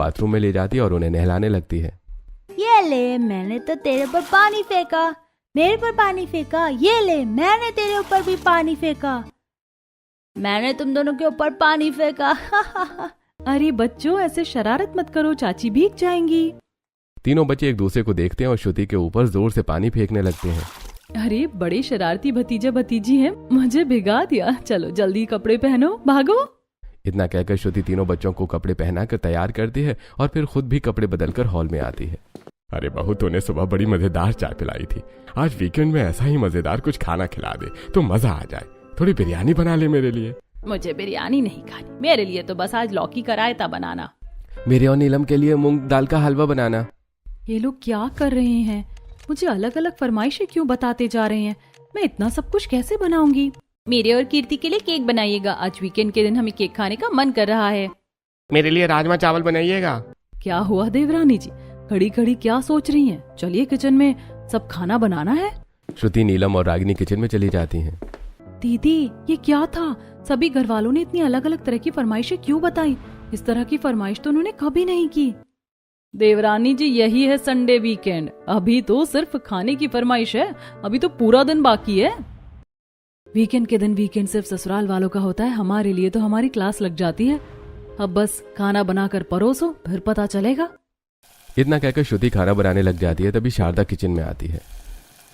Bathroom में ले जाती है और उन्हें नहलाने लगती है। ये ले, मैंने तो तेरे पर पानी फेंका, मेरे पर पानी फेंका। ये ले, मैंने तेरे ऊपर भी पानी फेंका, मैंने तुम दोनों के ऊपर पानी फेंका। अरे बच्चों, ऐसे शरारत मत करो, चाची भीग जाएंगी। तीनों बच्चे एक दूसरे को देखते हैं और श्रुति के ऊपर जोर से पानी फेंकने लगते हैं। अरे बड़े शरारती भतीजा भतीजी हैं, मुझे भिगा दिया। चलो जल्दी कपड़े पहनो, भागो। इतना कहकर श्रुति तीनों बच्चों को कपड़े पहनाकर तैयार करती है और फिर खुद भी कपड़े बदलकर हॉल में आती है। अरे बहू, तूने सुबह बड़ी मजेदार चाय पिलाई थी। आज वीकेंड में ऐसा ही मजेदार कुछ खाना खिला दे तो मजा आ जाए। थोड़ी बिरयानी बना ले मेरे लिए। मुझे बिरयानी नहीं खानी, मेरे लिए तो बस आज लौकी का रायता बनाना। मेरे और नीलम के लिए मूंग दाल का हलवा बनाना। ये लोग क्या कर रहे हैं? मुझे अलग अलग फरमाइशें क्यों बताते जा रहे हैं? मैं इतना सब कुछ कैसे बनाऊंगी? मेरे और कीर्ति के लिए केक बनाइएगा, आज वीकेंड के दिन हमें केक खाने का मन कर रहा है। मेरे लिए राजमा चावल बनाइएगा। क्या हुआ देवरानी जी, खड़ी खड़ी क्या सोच रही हैं? चलिए किचन में, सब खाना बनाना है। श्रुति, नीलम और रागिनी किचन में चली जाती हैं। दीदी, ये क्या था? सभी घर वालों ने इतनी अलग अलग तरह की फरमाइशें क्यों बताई? इस तरह की फरमाइश तो उन्होंने कभी नहीं की। देवरानी जी, यही है संडे वीकेंड, अभी तो सिर्फ खाने की फरमाइश है, अभी तो पूरा दिन बाकी है। वीकेंड के दिन वीकेंड सिर्फ ससुराल वालों का होता है, हमारे लिए तो हमारी क्लास लग जाती है। अब बस खाना बनाकर परोसो, फिर पता चलेगा। इतना कहकर श्रुति खाना बनाने लग जाती है। तभी शारदा किचन में आती है।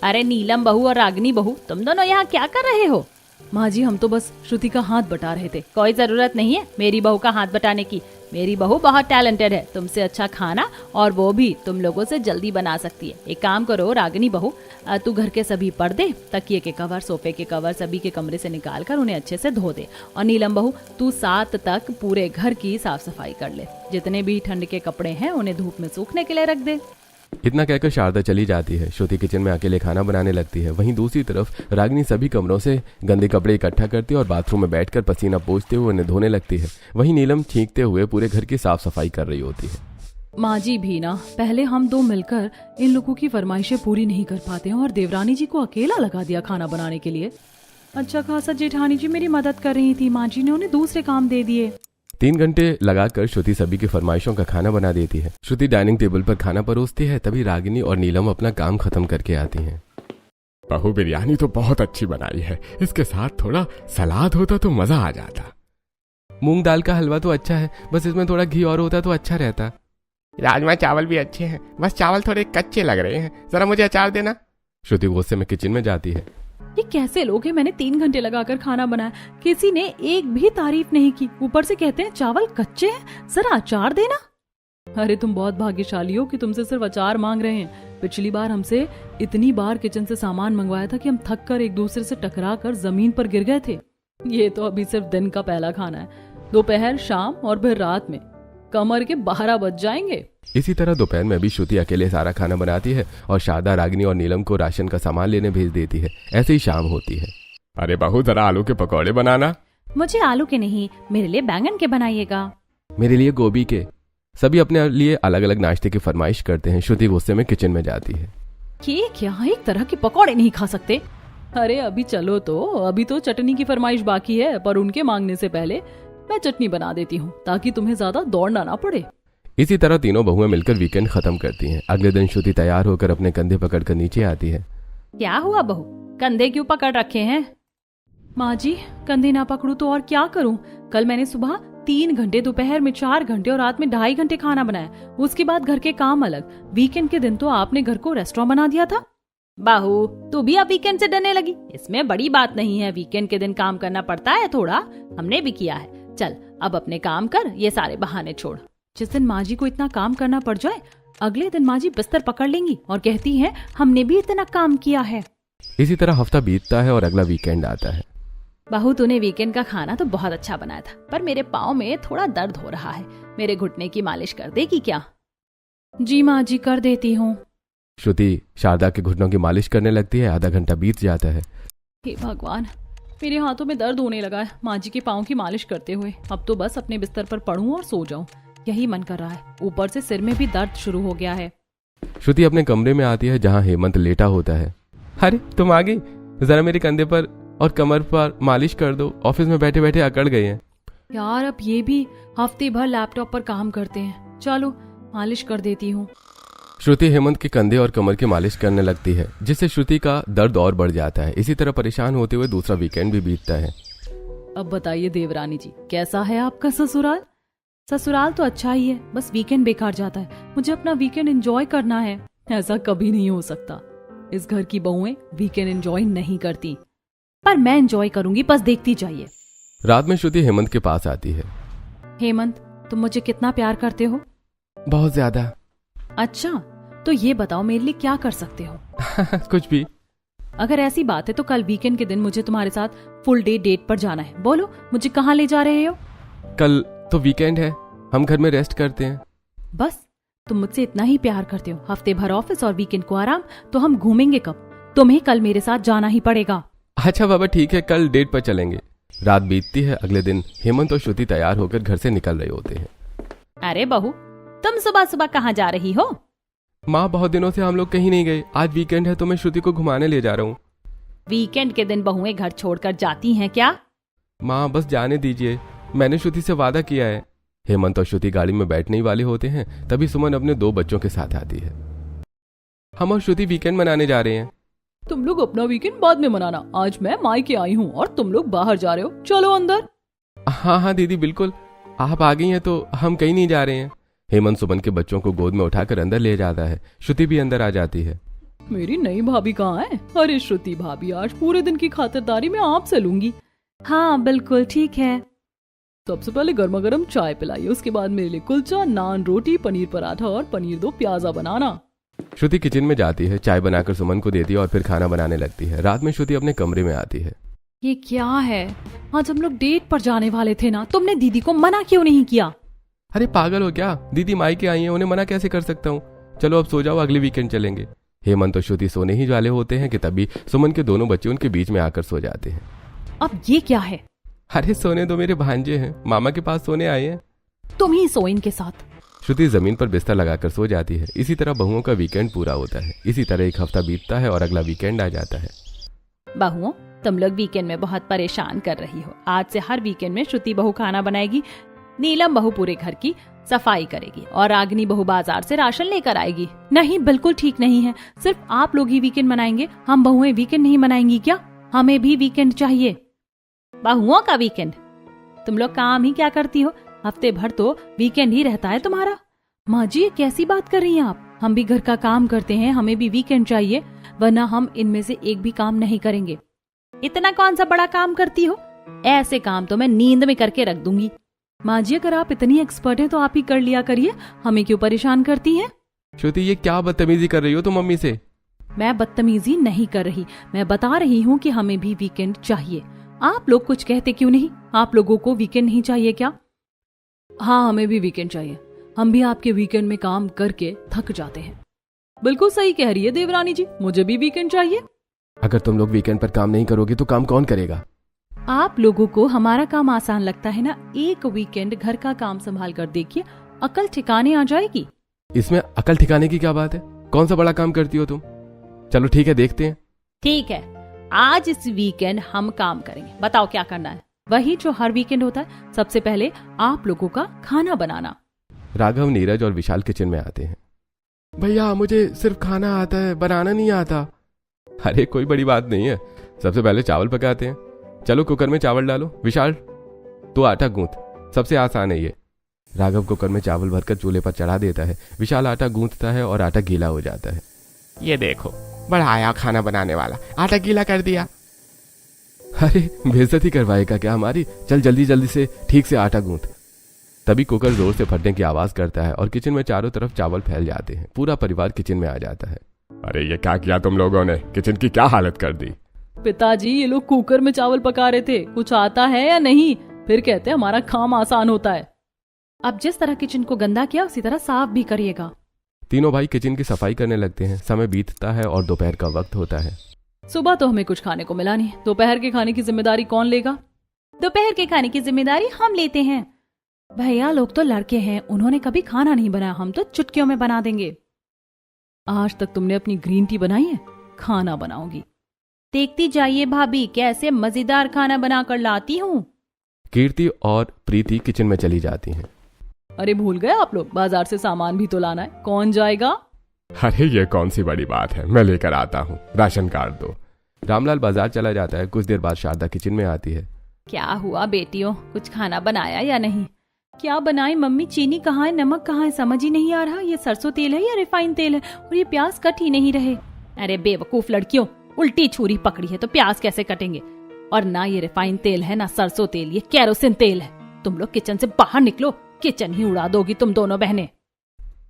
अरे नीलम बहू और रागिनी बहू, तुम दोनों यहाँ क्या कर रहे हो? माँ जी, हम तो बस श्रुति का हाथ बटा रहे थे। कोई जरूरत नहीं है मेरी बहू का हाथ बटाने की, मेरी बहू बहुत टैलेंटेड है, तुमसे अच्छा खाना और वो भी तुम लोगों से जल्दी बना सकती है। एक काम करो रागिनी बहू, तू घर के सभी पर्दे, तकिए के कवर, सोफे के कवर सभी के कमरे से निकाल कर उन्हें अच्छे से धो दे। और नीलम बहू, तू 7 तक पूरे घर की साफ सफाई कर ले। जितने भी ठंड के कपड़े हैं उन्हें धूप में सूखने के लिए रख दे। इतना कहकर शारदा चली जाती है। श्रुति किचन में अकेले खाना बनाने लगती है। वहीं दूसरी तरफ रागिनी सभी कमरों से गंदे कपड़े इकट्ठा करती है और बाथरूम में बैठकर पसीना पोंछते हुए उन्हें धोने लगती है। वहीं नीलम छींकते हुए पूरे घर की साफ सफाई कर रही होती है। माँ जी भी ना, पहले हम दो मिलकर इन लोगों की फरमाइशें पूरी नहीं कर पाते हैं और देवरानी जी को अकेला लगा दिया खाना बनाने के लिए। अच्छा खासा जेठानी जी मेरी मदद कर रही थी, माँ जी ने उन्हें दूसरे काम दे दिए। 3 घंटे लगाकर श्रुति सभी की फरमाइशों का खाना बना देती है। श्रुति डाइनिंग टेबल पर खाना परोसती है। तभी रागिनी और नीलम अपना काम खत्म करके आती हैं। बहू, बिरयानी तो बहुत अच्छी बनाई है, इसके साथ थोड़ा सलाद होता तो मजा आ जाता। मूंग दाल का हलवा तो अच्छा है, बस इसमें थोड़ा घी और होता तो अच्छा रहता। राजमा चावल भी अच्छे हैं, बस चावल थोड़े कच्चे लग रहे हैं, जरा मुझे अचार देना। श्रुति गुस्से में किचन में जाती है। ये कैसे लोग हैं? मैंने 3 घंटे लगाकर खाना बनाया, किसी ने एक भी तारीफ नहीं की, ऊपर से कहते हैं चावल कच्चे हैं, जरा अचार देना। अरे तुम बहुत भाग्यशाली हो कि तुमसे सिर्फ अचार मांग रहे हैं। पिछली बार हमसे इतनी बार किचन से सामान मंगवाया था कि हम थक कर एक दूसरे से टकरा कर जमीन पर गिर गए थे। ये तो अभी सिर्फ दिन का पहला खाना है, दोपहर, शाम और फिर रात में कमर के 12 बज जाएंगे। इसी तरह दोपहर में भी श्रुति अकेले सारा खाना बनाती है और शारदा, रागिनी और नीलम को राशन का सामान लेने भेज देती है। ऐसे ही शाम होती है। अरे बहू, जरा आलू के पकौड़े बनाना। मुझे आलू के नहीं, मेरे लिए बैंगन के बनाइएगा। मेरे लिए गोभी के। सभी अपने लिए अलग अलग नाश्ते की फरमाइश करते हैं। श्रुति गुस्से में किचन में जाती है। ये क्या, एक तरह के पकौड़े नहीं खा सकते? अरे अभी चलो तो, अभी तो चटनी की फरमाइश बाकी है, पर उनके मांगने से पहले मैं चटनी बना देती हूँ ताकि तुम्हें ज्यादा दौड़ना ना पड़े। इसी तरह तीनों बहुएं मिलकर वीकेंड खत्म करती हैं। अगले दिन श्रुति तैयार होकर अपने कंधे पकड़कर नीचे आती है। क्या हुआ बहू, कंधे क्यों पकड़ रखे हैं? माँ जी, कंधे ना पकड़ू तो और क्या करूँ? कल मैंने सुबह 3 घंटे, दोपहर में 4 घंटे और रात में 2.5 घंटे खाना बनाया, उसके बाद घर के काम अलग। वीकेंड के दिन तो आपने घर को रेस्टोरेंट बना दिया था। बहू, तू भी अब वीकेंड से डरने लगी? इसमें बड़ी बात नहीं है, वीकेंड के दिन काम करना पड़ता है थोड़ा, हमने भी किया है। चल अब अपने काम कर, ये सारे बहाने छोड़। जिस दिन माँ जी को इतना काम करना पड़ जाए, अगले दिन माँ जी बिस्तर पकड़ लेंगी और कहती हैं हमने भी इतना काम किया है। इसी तरह हफ्ता बीतता है और अगला वीकेंड आता है। बहू, तूने वीकेंड का खाना तो बहुत अच्छा बनाया था, पर मेरे पाँव में थोड़ा दर्द हो रहा है, मेरे घुटने की मालिश कर देगी क्या? जी माँ जी, कर देती हूँ। श्रुति शारदा के घुटनों की मालिश करने लगती है। आधा घंटा बीत जाता है। हे भगवान, मेरे हाथों में दर्द होने लगा है माँ जी के पाँव की मालिश करते हुए। अब तो बस अपने बिस्तर पर पड़ूं और सो जाऊं, यही मन कर रहा है। ऊपर से सिर में भी दर्द शुरू हो गया है। श्रुति अपने कमरे में आती है जहाँ हेमंत लेटा होता है। अरे तुम आ गई, जरा मेरे कंधे पर और कमर पर मालिश कर दो, ऑफिस में बैठे बैठे अकड़ गए हैं। यार अब ये भी हफ्ते भर लैपटॉप पर काम करते हैं, चलो मालिश कर देती हूँ। श्रुति हेमंत के कंधे और कमर की मालिश करने लगती है, जिससे श्रुति का दर्द और बढ़ जाता है। इसी तरह परेशान होते हुए दूसरा वीकेंड भी बीतता है। अब बताइए देवरानी जी, कैसा है आपका ससुराल? ससुराल तो अच्छा ही है, बस वीकेंड बेकार जाता है। मुझे अपना वीकेंड एंजॉय करना है। ऐसा कभी नहीं हो सकता। इस घर की बहुएं वीकेंड एंजॉय नहीं करती, पर मैं एंजॉय करूंगी, बस देखती जाइए। रात में श्रुति हेमंत के पास आती है। हेमंत, तुम मुझे कितना प्यार करते हो? बहुत ज्यादा। अच्छा, तो ये बताओ मेरे लिए क्या कर सकते हो? कुछ भी। अगर ऐसी बात है तो कल वीकेंड के दिन मुझे तुम्हारे साथ फुल डे डेट पर जाना है। बोलो, मुझे कहाँ ले जा रहे हो? कल तो वीकेंड है, हम घर में रेस्ट करते हैं। बस तुम मुझसे इतना ही प्यार करते हो। हफ्ते भर ऑफिस और वीकेंड को आराम, तो हम घूमेंगे कब? तुम्हें कल मेरे साथ जाना ही पड़ेगा। अच्छा बाबा ठीक है, कल डेट पर चलेंगे। रात बीतती है। अगले दिन हेमंत और श्रुति तैयार होकर घर से निकल रहे होते हैं। अरे बहू, तुम सुबह सुबह कहाँ जा रही हो? माँ, बहुत दिनों से हम लोग कहीं नहीं गए। आज वीकेंड है तो मैं श्रुति को घुमाने ले जा रहा हूँ। वीकेंड के दिन बहुएं घर छोड़कर जाती हैं क्या? माँ बस जाने दीजिए, मैंने श्रुति से वादा किया है। हेमंत और श्रुति गाड़ी में बैठने ही वाले होते हैं, तभी सुमन अपने 2 बच्चों के साथ आती है। हम और श्रुति वीकेंड मनाने जा रहे हैं। तुम लोग अपना वीकेंड बाद में मनाना। आज मैं मायके आई हूँ और तुम लोग बाहर जा रहे हो। चलो अंदर। हाँ हाँ दीदी बिल्कुल, आप आ गई हैं तो हम कहीं नहीं जा रहे हैं। हेमंत सुमन के बच्चों को गोद में उठाकर अंदर ले जाता है। श्रुति भी अंदर आ जाती है। मेरी नई भाभी कहाँ है? अरे श्रुति भाभी, आज पूरे दिन की खातिरदारी मैं आपसे लूंगी। हाँ बिल्कुल ठीक है। सबसे पहले गर्मा गर्म चाय पिलाइए, उसके बाद मेरे लिए कुलचा, नान, रोटी, पनीर पराठा और पनीर 2 प्याजा बनाना। श्रुति किचन में जाती है, चाय बनाकर सुमन को देती है और फिर खाना बनाने लगती है। रात में श्रुति अपने कमरे में आती है। ये क्या है? आज हम लोग डेट पर जाने वाले थे ना, तुमने दीदी को मना क्यों नहीं किया? अरे पागल हो क्या? दीदी मायके आई हैं, उन्हें मना कैसे कर सकता हूँ। चलो अब सो जाओ, अगले वीकेंड चलेंगे। हेमंत और श्रुति सोने ही वाले होते हैं कि तभी सुमन के दोनों बच्चे उनके बीच में आकर सो जाते हैं। अब ये क्या है? अरे सोने दो, मेरे भांजे हैं, मामा के पास सोने आए हैं। तुम ही सो इनके साथ। श्रुति जमीन पर बिस्तर लगाकर सो जाती है। इसी तरह बहुओं का वीकेंड पूरा होता है। इसी तरह एक हफ्ता बीतता है और अगला वीकेंड आ जाता है। बहुओं, तुम लोग वीकेंड में बहुत परेशान कर रही हो। आज से हर वीकेंड में श्रुति बहू खाना बनाएगी, नीलम बहू पूरे घर की सफाई करेगी और रागिनी बहू बाजार से राशन लेकर आएगी। नहीं, बिल्कुल ठीक नहीं है। सिर्फ आप लोग ही वीकेंड मनाएंगे, हम बहुएं वीकेंड नहीं मनाएंगी क्या? हमें भी वीकेंड चाहिए। बहुओं का वीकेंड? तुम लोग काम ही क्या करती हो? हफ्ते भर तो वीकेंड ही रहता है तुम्हारा। माँ जी, ये कैसी बात कर रही हैं आप? हम भी घर का काम करते हैं, हमें भी वीकेंड चाहिए, वरना हम इनमें से एक भी काम नहीं करेंगे। इतना कौन सा बड़ा काम करती हो? ऐसे काम तो मैं नींद में करके रख दूंगी। माँ जी, अगर आप इतनी एक्सपर्ट हैं तो आप ही कर लिया करिए, हमें क्यों परेशान करती हैं? श्रुति, ये क्या बदतमीजी कर रही हो तुम मम्मी से? मैं बदतमीजी नहीं कर रही, मैं बता रही हूँ कि हमें भी वीकेंड चाहिए। आप लोग कुछ कहते क्यों नहीं? आप लोगों को वीकेंड नहीं चाहिए क्या? हाँ, हमें भी वीकेंड चाहिए। हम भी आपके वीकेंड में काम करके थक जाते हैं। बिल्कुल सही कह रही है देवरानी जी, मुझे भी वीकेंड चाहिए। अगर तुम लोग वीकेंड पर काम नहीं करोगे तो काम कौन करेगा? आप लोगों को हमारा काम आसान लगता है ना? एक वीकेंड घर का काम संभाल कर देखिए, अकल ठिकाने आ जाएगी। इसमें अकल ठिकाने की क्या बात है? कौन सा बड़ा काम करती हो तुम? चलो ठीक है, देखते हैं। ठीक है, आज इस वीकेंड हम काम करेंगे। बताओ क्या करना है? वही जो हर वीकेंड होता है। सबसे पहले आप लोगों का खाना बनाना। राघव, नीरज और विशाल किचन में आते हैं। भैया, मुझे सिर्फ खाना आता है, बनाना नहीं आता। अरे कोई बड़ी बात नहीं है, सबसे पहले चावल पकाते हैं। चलो कुकर में चावल डालो। विशाल, तू आटा गूंथ, सबसे आसान है ये। राघव कुकर में चावल भरकर चूल्हे पर चढ़ा देता है। विशाल आटा गूंथता है और आटा गीला हो जाता है। ये देखो, बड़ा आया खाना बनाने वाला, आटा गीला कर दिया। अरे बेइज्जती करवाएगा क्या हमारी? चल जल्दी जल्दी से ठीक से आटा गूंथ। तभी कुकर जोर से फटने की आवाज करता है और किचन में चारों तरफ चावल फैल जाते हैं। पूरा परिवार किचन में आ जाता है। अरे ये क्या किया तुम लोगों ने? किचन की क्या हालत कर दी? पिताजी, ये लोग कुकर में चावल पका रहे थे, कुछ आता है या नहीं? फिर कहते हैं हमारा काम आसान होता है। अब जिस तरह किचन को गंदा किया उसी तरह साफ भी करिएगा। तीनों भाई किचन की सफाई करने लगते हैं। समय बीतता है और दोपहर का वक्त होता है। सुबह तो हमें कुछ खाने को मिला नहीं, दोपहर के खाने की जिम्मेदारी कौन लेगा? दोपहर के खाने की जिम्मेदारी हम लेते हैं। भैया, लोग तो लड़के हैं, उन्होंने कभी खाना नहीं बनाया, हम तो चुटकियों में बना देंगे। आज तक तुमने अपनी ग्रीन टी बनाई है? खाना बनाओगी। देखती जाइए भाभी, कैसे मजेदार खाना बनाकर लाती हूँ। कीर्ति और प्रीति किचन में चली जाती हैं। अरे भूल गए आप लोग, बाजार से सामान भी तो लाना है। कौन जाएगा? अरे ये कौन सी बड़ी बात है, मैं लेकर आता हूँ, राशन कार्ड दो। रामलाल बाजार चला जाता है। कुछ देर बाद शारदा किचन में आती है। क्या हुआ बेटियों, कुछ खाना बनाया या नहीं? क्या बनाए मम्मी? चीनी कहाँ है, नमक कहाँ है, समझ ही नहीं आ रहा। ये सरसों तेल है या रिफाइंड तेल है? और ये प्याज कट ही नहीं रहे। अरे बेवकूफ लड़कियों, उल्टी छुरी पकड़ी है तो प्याज कैसे कटेंगे? और ना ये रिफाइंड तेल है ना सरसों तेल, ये केरोसिन तेल है। तुम लोग किचन से बाहर निकलो, किचन ही उड़ा दोगी तुम दोनों बहनें।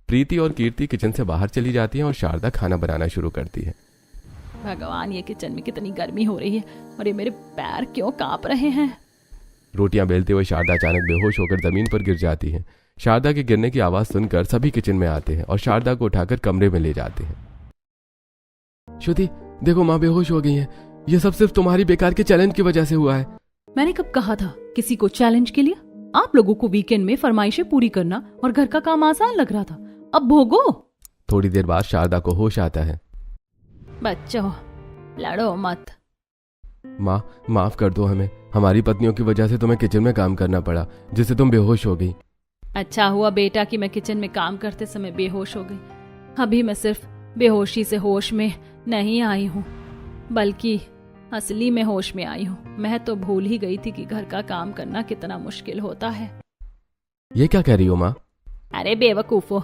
प्रीति और कीर्ति किचन से बाहर चली जाती हैं और शारदा खाना बनाना शुरू करती है। भगवान, ये किचन में कितनी गर्मी हो रही है और ये मेरे पैर क्यों कांप रहे हैं? रोटियां बेलते हुए शारदा अचानक बेहोश होकर जमीन पर गिर जाती है। शारदा के गिरने की आवाज सुनकर सभी किचन में आते हैं और शारदा को उठाकर कमरे में ले जाते हैं। श्रुति देखो, माँ बेहोश हो गई है। ये सब सिर्फ तुम्हारी बेकार के चैलेंज की वजह से हुआ है। मैंने कब कहा था किसी को चैलेंज के लिए? आप लोगों को वीकेंड में फरमाइशें पूरी करना और घर का काम आसान लग रहा था, अब भोगो। थोड़ी देर बाद शारदा को होश आता है। बच्चों लड़ो मत। माँ माफ कर दो हमें, हमारी पत्नियों की वजह से तुम्हें किचन में काम करना पड़ा जिससे तुम बेहोश हो गई। अच्छा हुआ बेटा कि मैं किचन में काम करते समय बेहोश हो गई। अभी मैं सिर्फ बेहोशी से होश में नहीं आई हूँ, बल्कि असली में होश में आई हूँ। मैं तो भूल ही गई थी कि घर का काम करना कितना मुश्किल होता है। ये क्या कह रही हो माँ? अरे बेवकूफो,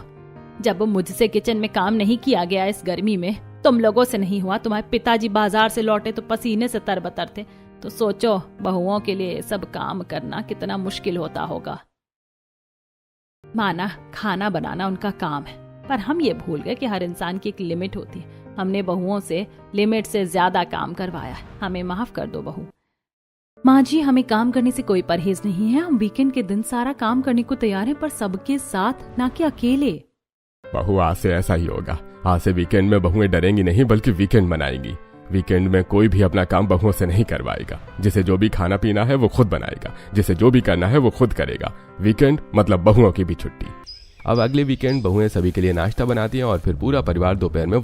जब मुझसे किचन में काम नहीं किया गया इस गर्मी में, तुम लोगों से नहीं हुआ, तुम्हारे पिताजी बाजार से लौटे तो पसीने से तरबतर थे, तो सोचो बहुओं के लिए सब काम करना कितना मुश्किल होता होगा। माना खाना बनाना उनका काम है, पर हम ये भूल गए कि हर इंसान की एक लिमिट होती है। हमने बहुओं से लिमिट से ज्यादा काम करवाया है, हमें माफ कर दो बहू। माँ जी, हमें काम करने से कोई परहेज नहीं है। हम वीकेंड के दिन सारा काम करने को तैयार हैं, पर सबके साथ, ना कि अकेले। बहू आज से ऐसा ही होगा। आज से वीकेंड में बहुएं डरेंगी नहीं बल्कि वीकेंड मनाएंगी। वीकेंड में कोई भी अपना काम बहुओं से नहीं करवाएगा। जिसे जो भी खाना पीना है वो खुद बनाएगा, जिसे जो भी करना है वो खुद करेगा। वीकेंड मतलब बहुओं की भी छुट्टी। अब अगले वीकेंड बहुएं सभी के लिए नाश्ता बनाती हैं और फिर पूरा परिवार दोपहर में